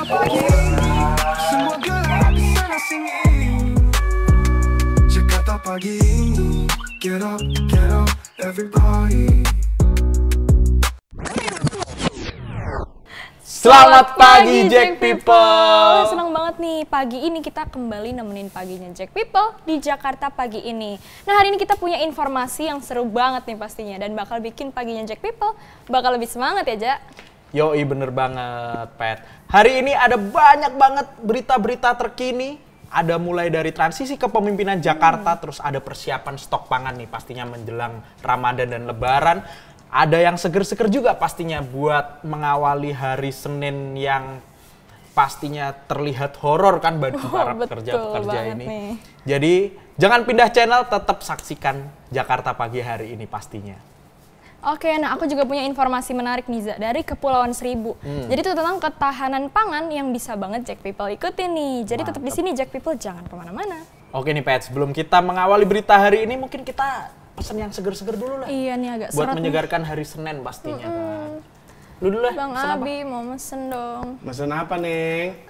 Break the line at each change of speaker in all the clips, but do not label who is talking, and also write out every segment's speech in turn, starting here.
pagi, semua gelap di sana sini. Jakarta pagi, get up, everybody.
Selamat pagi Jack People.
Senang banget nih, pagi ini kita kembali nemenin paginya Jack People di Jakarta pagi ini. Nah, hari ini kita punya informasi yang seru banget nih pastinya, dan bakal bikin paginya Jack People bakal lebih semangat ya, Jak.
Yoi, bener banget, Pet. Hari ini ada banyak banget berita-berita terkini. Ada mulai dari transisi kepemimpinan Jakarta, terus ada persiapan stok pangan nih pastinya menjelang Ramadan dan Lebaran. Ada yang seger-seger juga pastinya buat mengawali hari Senin yang pastinya terlihat horor kan bagi para pekerja-pekerja ini.
Nih.
Jadi jangan pindah channel, tetap saksikan Jakarta pagi hari ini pastinya.
Oke, nah aku juga punya informasi menarik nih, Za, dari Kepulauan Seribu. Jadi itu tentang ketahanan pangan yang bisa banget Jack People ikutin nih. Jadi tetap di sini Jack People, jangan kemana-mana. Oke
nih Pet, sebelum kita mengawali berita hari ini mungkin kita pesen yang seger-seger dulu lah.
Iya nih, agak
buat
seret
menyegarkan hari Senin pastinya kan. Lu dulu lah.
Bang Abi mau mesen dong.
Mesen apa, Neng?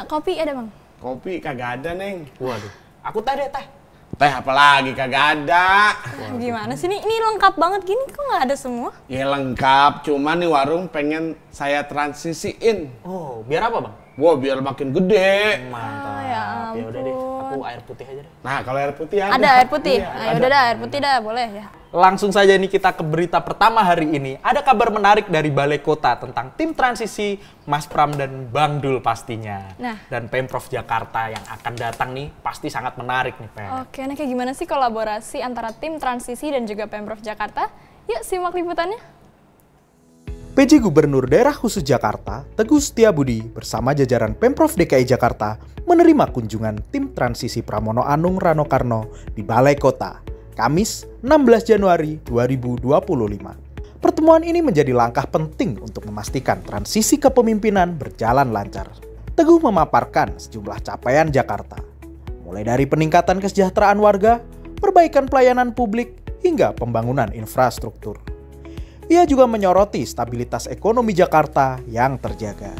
Kopi ada, Bang?
Kopi kagak ada, Neng.
Waduh. Aku teh deh, teh.
Teh apa lagi kagak ada.
Gimana sih ini lengkap banget gini kok nggak ada semua?
Ya lengkap, cuman nih warung pengen saya transisiin.
Oh, biar apa, Bang?
Wah, biar makin gede.
Mantap.
Ya
Ya udah deh,
ampun.
aku air putih aja deh.
Nah, kalau air putih ada.
Ada air putih?
Iya,
Ayo udah dah, air putih dah, boleh ya.
Langsung saja nih kita ke berita pertama hari ini. Ada kabar menarik dari Balai Kota tentang tim transisi Mas Pram dan Bang Dul pastinya.
Nah.
Dan Pemprov Jakarta yang akan datang nih pasti sangat menarik nih, Pem.
Oke, nah kayak gimana sih kolaborasi antara tim transisi dan juga Pemprov Jakarta? Yuk simak liputannya.
PJ Gubernur Daerah Khusus Jakarta, Teguh Setiabudi bersama jajaran Pemprov DKI Jakarta menerima kunjungan tim transisi Pramono Anung Rano Karno di Balai Kota, Kamis 16 Januari 2025. Pertemuan ini menjadi langkah penting untuk memastikan transisi kepemimpinan berjalan lancar. Teguh memaparkan sejumlah capaian Jakarta, mulai dari peningkatan kesejahteraan warga, perbaikan pelayanan publik, hingga pembangunan infrastruktur. Ia juga menyoroti stabilitas ekonomi Jakarta yang terjaga,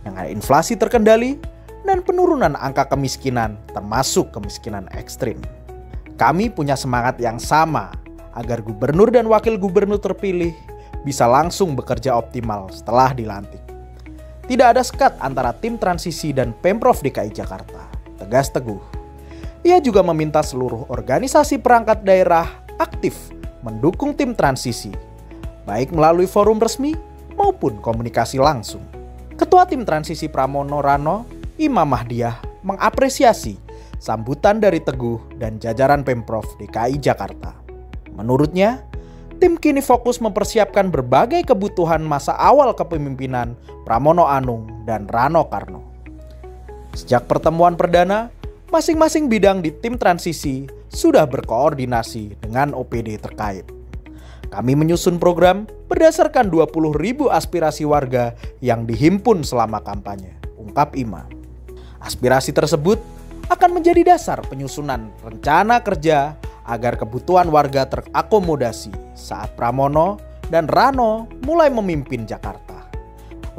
dengan inflasi terkendali dan penurunan angka kemiskinan termasuk kemiskinan ekstrim. Kami punya semangat yang sama agar gubernur dan wakil gubernur terpilih bisa langsung bekerja optimal setelah dilantik. Tidak ada sekat antara tim transisi dan Pemprov DKI Jakarta, tegas Teguh. Ia juga meminta seluruh organisasi perangkat daerah aktif mendukung tim transisi, baik melalui forum resmi maupun komunikasi langsung. Ketua tim transisi Pramono Rano, Imam Mahdiah, mengapresiasi sambutan dari Teguh dan jajaran Pemprov DKI Jakarta. Menurutnya, tim kini fokus mempersiapkan berbagai kebutuhan masa awal kepemimpinan Pramono Anung dan Rano Karno. Sejak pertemuan perdana, masing-masing bidang di tim transisi sudah berkoordinasi dengan OPD terkait. Kami menyusun program berdasarkan 20.000 aspirasi warga yang dihimpun selama kampanye, ungkap Imam. Aspirasi tersebut akan menjadi dasar penyusunan rencana kerja agar kebutuhan warga terakomodasi saat Pramono dan Rano mulai memimpin Jakarta.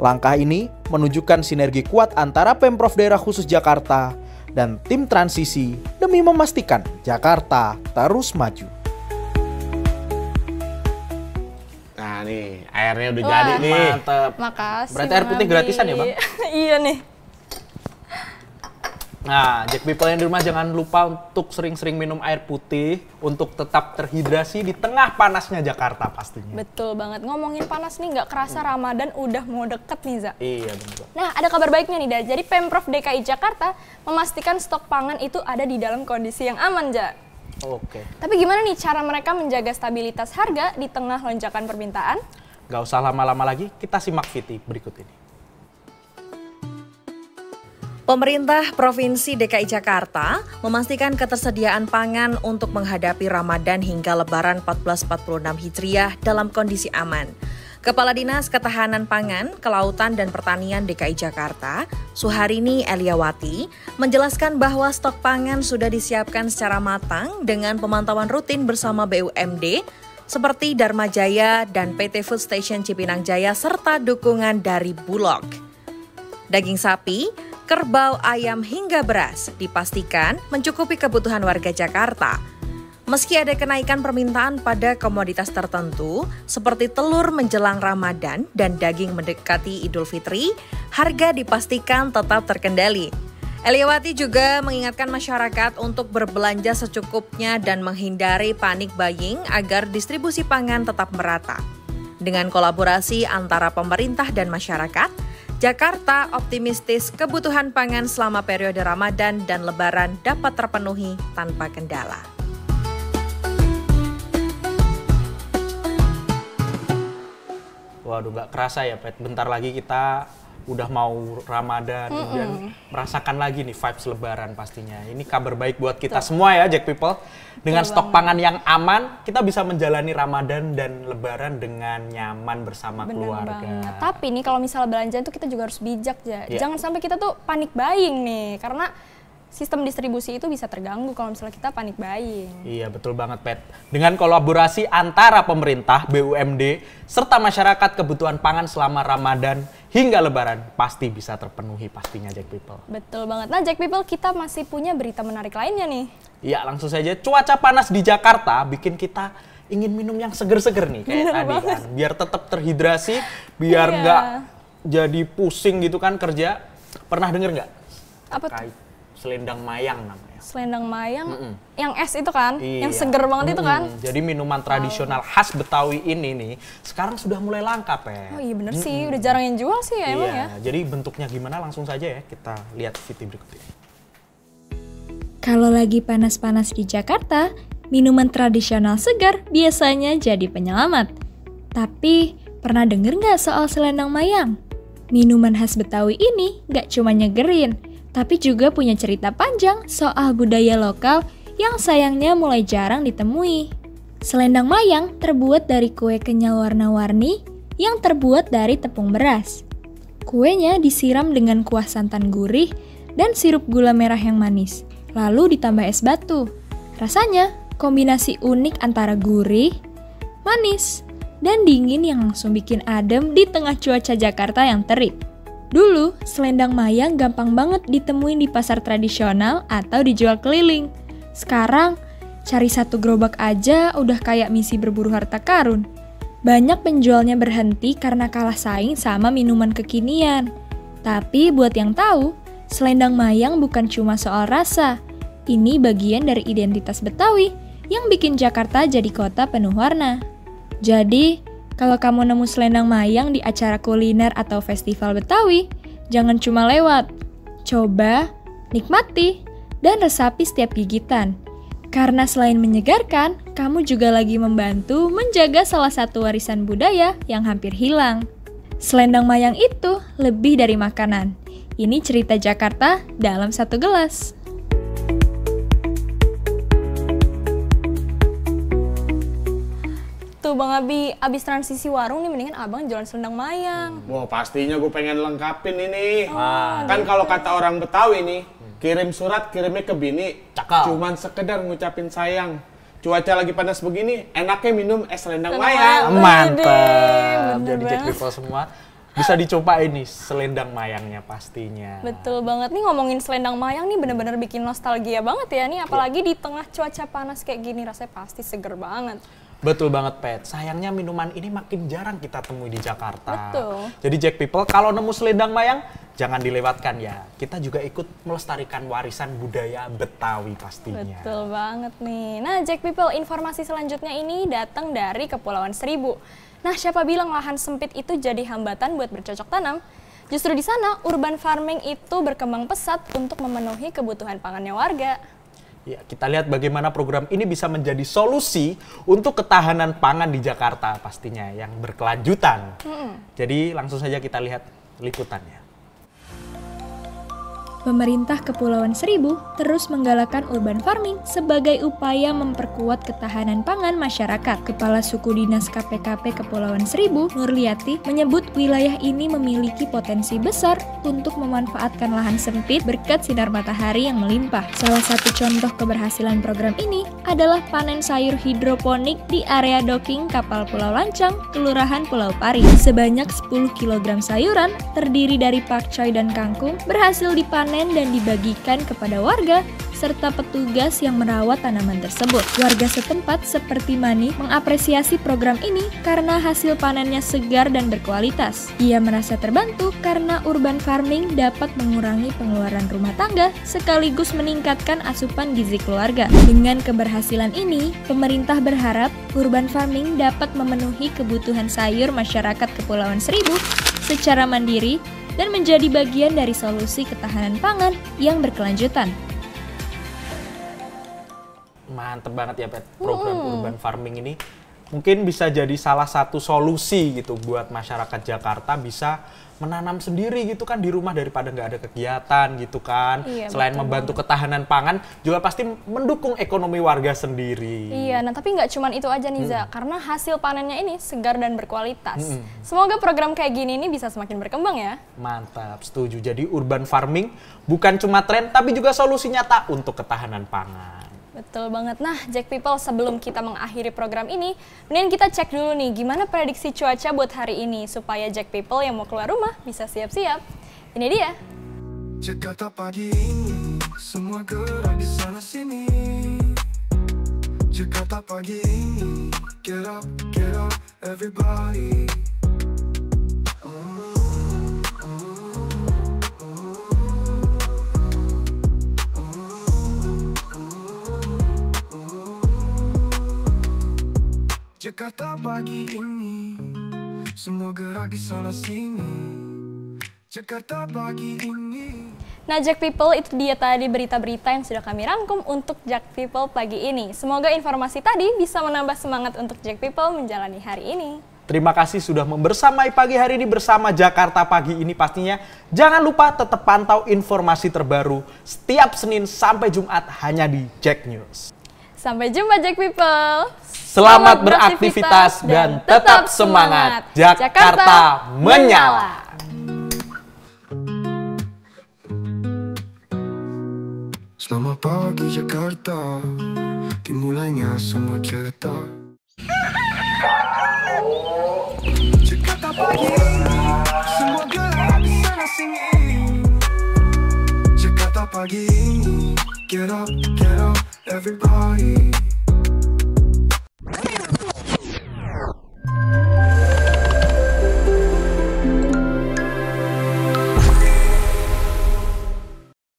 Langkah ini menunjukkan sinergi kuat antara Pemprov Daerah Khusus Jakarta dan tim transisi demi memastikan Jakarta terus maju.
Nah nih, airnya udah jadi nih.
Mantep.
Makasih.
Berarti air putih
Bang
gratisan
Abi.
ya, Bang?
Iya nih.
Nah, Jack People yang di rumah jangan lupa untuk sering-sering minum air putih untuk tetap terhidrasi di tengah panasnya Jakarta pastinya.
Betul banget. Ngomongin panas nih, nggak kerasa Ramadan udah mau deket nih, Za.
Iya, benar.
Nah, ada kabar baiknya nih, Da. Jadi Pemprov DKI Jakarta memastikan stok pangan itu ada di dalam kondisi yang aman, Ja.
Oke.
Tapi gimana nih cara mereka menjaga stabilitas harga di tengah lonjakan permintaan?
Gak usah lama-lama lagi, kita simak VT berikut ini.
Pemerintah Provinsi DKI Jakarta memastikan ketersediaan pangan untuk menghadapi Ramadan hingga Lebaran 1446 Hijriah dalam kondisi aman. Kepala Dinas Ketahanan Pangan, Kelautan dan Pertanian DKI Jakarta, Suharini Eliawati, menjelaskan bahwa stok pangan sudah disiapkan secara matang dengan pemantauan rutin bersama BUMD seperti Dharma Jaya dan PT Food Station Cipinang Jaya serta dukungan dari Bulog. Daging sapi, kerbau, ayam hingga beras dipastikan mencukupi kebutuhan warga Jakarta. Meski ada kenaikan permintaan pada komoditas tertentu seperti telur menjelang Ramadan dan daging mendekati Idul Fitri, harga dipastikan tetap terkendali. Eliawati juga mengingatkan masyarakat untuk berbelanja secukupnya dan menghindari panic buying agar distribusi pangan tetap merata. Dengan kolaborasi antara pemerintah dan masyarakat, Jakarta optimistis kebutuhan pangan selama periode Ramadan dan Lebaran dapat terpenuhi tanpa kendala.
Waduh, nggak kerasa ya, Pet. Bentar lagi kita udah mau Ramadan dan merasakan lagi nih vibes Lebaran pastinya. Ini kabar baik buat kita semua ya, Jack People. Dengan stok pangan yang aman, kita bisa menjalani Ramadan dan Lebaran dengan nyaman bersama keluarga.
Banget. Tapi nih kalau misalnya belanja itu kita juga harus bijak ya. Jangan sampai kita tuh panik buying nih, karena sistem distribusi itu bisa terganggu kalau misalnya kita panik buying.
Iya, betul banget, Pet. Dengan kolaborasi antara pemerintah, BUMD, serta masyarakat, kebutuhan pangan selama Ramadan hingga Lebaran pasti bisa terpenuhi pastinya, Jack People.
Betul banget. Nah, Jack People, kita masih punya berita menarik lainnya nih.
Iya, langsung saja. Cuaca panas di Jakarta bikin kita ingin minum yang seger-seger nih, kayak tadi kan. Biar tetap terhidrasi, biar nggak jadi pusing gitu kan kerja. Pernah denger nggak?
Apa tuh?
Selendang mayang namanya.
Selendang mayang, yang es itu kan,
Iya.
yang seger banget itu kan.
Jadi minuman tradisional khas Betawi ini nih sekarang sudah mulai langka, Pe.
Oh iya bener sih, udah jarang yang jual sih ya emang ya.
Jadi bentuknya gimana langsung saja ya kita lihat video berikut ini.
Kalau lagi panas-panas di Jakarta, minuman tradisional segar biasanya jadi penyelamat. Tapi pernah denger nggak soal selendang mayang? Minuman khas Betawi ini nggak cuma nyegerin, tapi juga punya cerita panjang soal budaya lokal yang sayangnya mulai jarang ditemui. Selendang mayang terbuat dari kue kenyal warna-warni yang terbuat dari tepung beras. Kuenya disiram dengan kuah santan gurih dan sirup gula merah yang manis, lalu ditambah es batu. Rasanya kombinasi unik antara gurih, manis, dan dingin yang langsung bikin adem di tengah cuaca Jakarta yang terik. Dulu, selendang mayang gampang banget ditemuin di pasar tradisional atau dijual keliling. Sekarang, cari satu gerobak aja udah kayak misi berburu harta karun. Banyak penjualnya berhenti karena kalah saing sama minuman kekinian. Tapi buat yang tahu, selendang mayang bukan cuma soal rasa. Ini bagian dari identitas Betawi yang bikin Jakarta jadi kota penuh warna. Jadi, kalau kamu nemu selendang mayang di acara kuliner atau festival Betawi, jangan cuma lewat. Coba, nikmati, dan resapi setiap gigitan. Karena selain menyegarkan, kamu juga lagi membantu menjaga salah satu warisan budaya yang hampir hilang. Selendang mayang itu lebih dari makanan. Ini cerita Jakarta dalam satu gelas.
Tuh Bang Abi, abis transisi warung nih mendingan abang jualan selendang mayang.
Wah, pastinya gue pengen lengkapin ini. Kan kalau kata orang Betawi nih, kirim surat kirimnya ke bini.
Cakep.
Cuman sekedar ngucapin sayang. Cuaca lagi panas begini, enaknya minum es selendang
Selendang
mayang.
mayang.
Mantap.
Bener
Jadi Jack
banget.
People semua bisa dicoba ini selendang mayangnya pastinya.
Betul banget nih, ngomongin selendang mayang nih bener-bener bikin nostalgia banget ya nih. Apalagi di tengah cuaca panas kayak gini, rasanya pasti seger banget.
Betul banget, Pet. Sayangnya minuman ini makin jarang kita temui di Jakarta.
Betul.
Jadi Jack People, kalau nemu selendang mayang, jangan dilewatkan ya. Kita juga ikut melestarikan warisan budaya Betawi pastinya.
Betul banget nih. Nah, Jack People, informasi selanjutnya ini datang dari Kepulauan Seribu. Nah, siapa bilang lahan sempit itu jadi hambatan buat bercocok tanam? Justru di sana, urban farming itu berkembang pesat untuk memenuhi kebutuhan pangannya warga.
Ya, kita lihat bagaimana program ini bisa menjadi solusi untuk ketahanan pangan di Jakarta pastinya yang berkelanjutan. Jadi langsung saja kita lihat liputannya.
Pemerintah Kepulauan Seribu terus menggalakkan urban farming sebagai upaya memperkuat ketahanan pangan masyarakat. Kepala Suku Dinas KPKP Kepulauan Seribu, Nurliati, menyebut wilayah ini memiliki potensi besar untuk memanfaatkan lahan sempit berkat sinar matahari yang melimpah. Salah satu contoh keberhasilan program ini adalah panen sayur hidroponik di area docking kapal Pulau Lancang, Kelurahan Pulau Pari. Sebanyak 10 kg sayuran terdiri dari pakcoy dan kangkung berhasil dipanen dan dibagikan kepada warga serta petugas yang merawat tanaman tersebut. Warga setempat seperti Mani mengapresiasi program ini karena hasil panennya segar dan berkualitas. Ia merasa terbantu karena urban farming dapat mengurangi pengeluaran rumah tangga sekaligus meningkatkan asupan gizi keluarga. Dengan keberhasilan ini, pemerintah berharap urban farming dapat memenuhi kebutuhan sayur masyarakat Kepulauan Seribu secara mandiri dan menjadi bagian dari solusi ketahanan pangan yang berkelanjutan.
Mantep banget ya, Pet. Program urban farming ini mungkin bisa jadi salah satu solusi gitu buat masyarakat Jakarta bisa menanam sendiri gitu kan di rumah daripada nggak ada kegiatan gitu kan.
Iya,
selain membantu ketahanan pangan, juga pasti mendukung ekonomi warga sendiri.
Iya, nah tapi nggak cuman itu aja nih, Za, karena hasil panennya ini segar dan berkualitas. Semoga program kayak gini ini bisa semakin berkembang ya.
Mantap, setuju. Jadi urban farming bukan cuma tren, tapi juga solusi nyata untuk ketahanan pangan.
Betul banget. Nah, Jack People, sebelum kita mengakhiri program ini, mending kita cek dulu nih gimana prediksi cuaca buat hari ini supaya Jack People yang mau keluar rumah bisa siap-siap. Ini dia.
Jakarta pagi ini, semua gerak di sana sini. Jakarta pagi ini, get up, everybody. Jakarta pagi ini, semua gerak di sana sini. Jakarta pagi ini.
Nah, Jack People, itu dia tadi berita-berita yang sudah kami rangkum untuk Jack People pagi ini. Semoga informasi tadi bisa menambah semangat untuk Jack People menjalani hari ini.
Terima kasih sudah membersamai pagi hari ini bersama Jakarta Pagi ini pastinya. Jangan lupa tetap pantau informasi terbaru setiap Senin sampai Jumat hanya di Jack News.
Sampai jumpa Jack People.
Selamat beraktivitas dan tetap semangat. Jakarta menyala.
Selamat pagi Jakarta, dimulainya semua cerita. Jakarta pagi ini, semua gerak di sana sini. Jakarta pagi ini, get up, everybody.